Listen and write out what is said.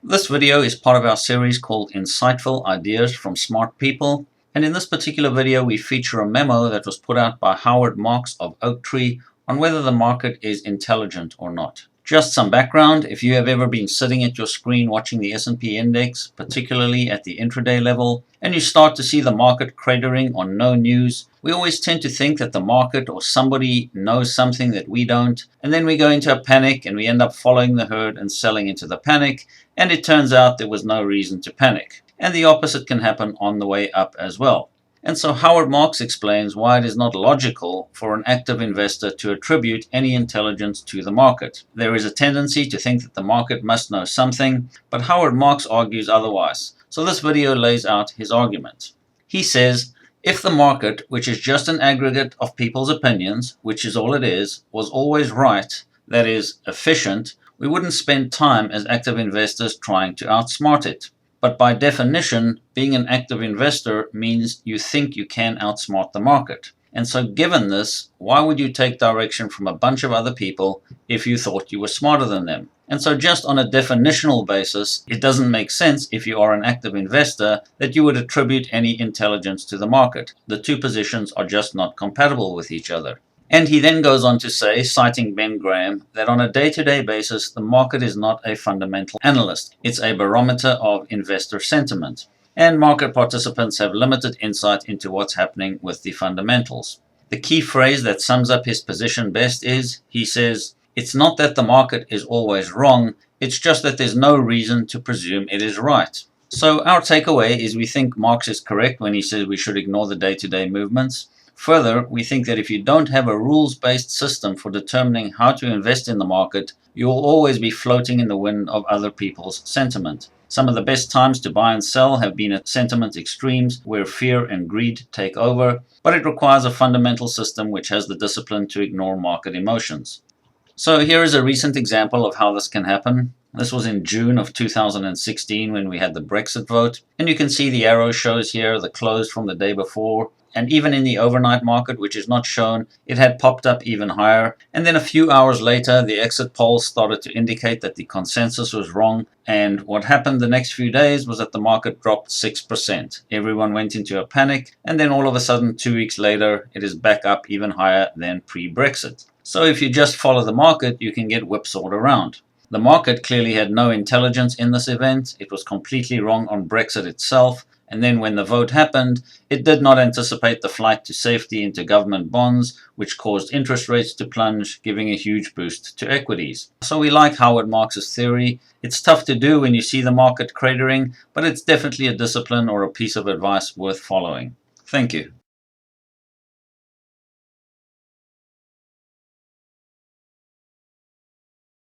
This video is part of our series called Insightful Ideas from Smart People, and in this particular video we feature a memo that was put out by Howard Marks of Oaktree on whether the market is intelligent or not. Just some background: if you have ever been sitting at your screen watching the S&P index, particularly at the intraday level, and you start to see the market cratering on no news, we always tend to think that the market or somebody knows something that we don't, and then we go into a panic and we end up following the herd and selling into the panic, and it turns out there was no reason to panic. And the opposite can happen on the way up as well. And so Howard Marks explains why it is not logical for an active investor to attribute any intelligence to the market. There is a tendency to think that the market must know something, but Howard Marks argues otherwise. So this video lays out his argument. He says, if the market, which is just an aggregate of people's opinions, which is all it is, was always right, that is, efficient, we wouldn't spend time as active investors trying to outsmart it. But by definition, being an active investor means you think you can outsmart the market. And so given this, why would you take direction from a bunch of other people if you thought you were smarter than them? And so just on a definitional basis, it doesn't make sense if you are an active investor that you would attribute any intelligence to the market. The two positions are just not compatible with each other. And he then goes on to say, citing Ben Graham, that on a day-to-day basis, the market is not a fundamental analyst. It's a barometer of investor sentiment. And market participants have limited insight into what's happening with the fundamentals. The key phrase that sums up his position best is, he says, it's not that the market is always wrong, it's just that there's no reason to presume it is right. So our takeaway is we think Marx is correct when he says we should ignore the day-to-day movements. Further, we think that if you don't have a rules-based system for determining how to invest in the market, you will always be floating in the wind of other people's sentiment. Some of the best times to buy and sell have been at sentiment extremes where fear and greed take over, but it requires a fundamental system which has the discipline to ignore market emotions. So here is a recent example of how this can happen. This was in June of 2016 when we had the Brexit vote, and you can see the arrow shows here the close from the day before. And even in the overnight market, which is not shown, it had popped up even higher. And then a few hours later, the exit polls started to indicate that the consensus was wrong. And what happened the next few days was that the market dropped 6%. Everyone went into a panic. And then all of a sudden, 2 weeks later, it is back up even higher than pre-Brexit. So if you just follow the market, you can get whipsawed around. The market clearly had no intelligence in this event. It was completely wrong on Brexit itself. And then when the vote happened, it did not anticipate the flight to safety into government bonds, which caused interest rates to plunge, giving a huge boost to equities. So we like Howard Marks' theory. It's tough to do when you see the market cratering, but it's definitely a discipline or a piece of advice worth following. Thank you.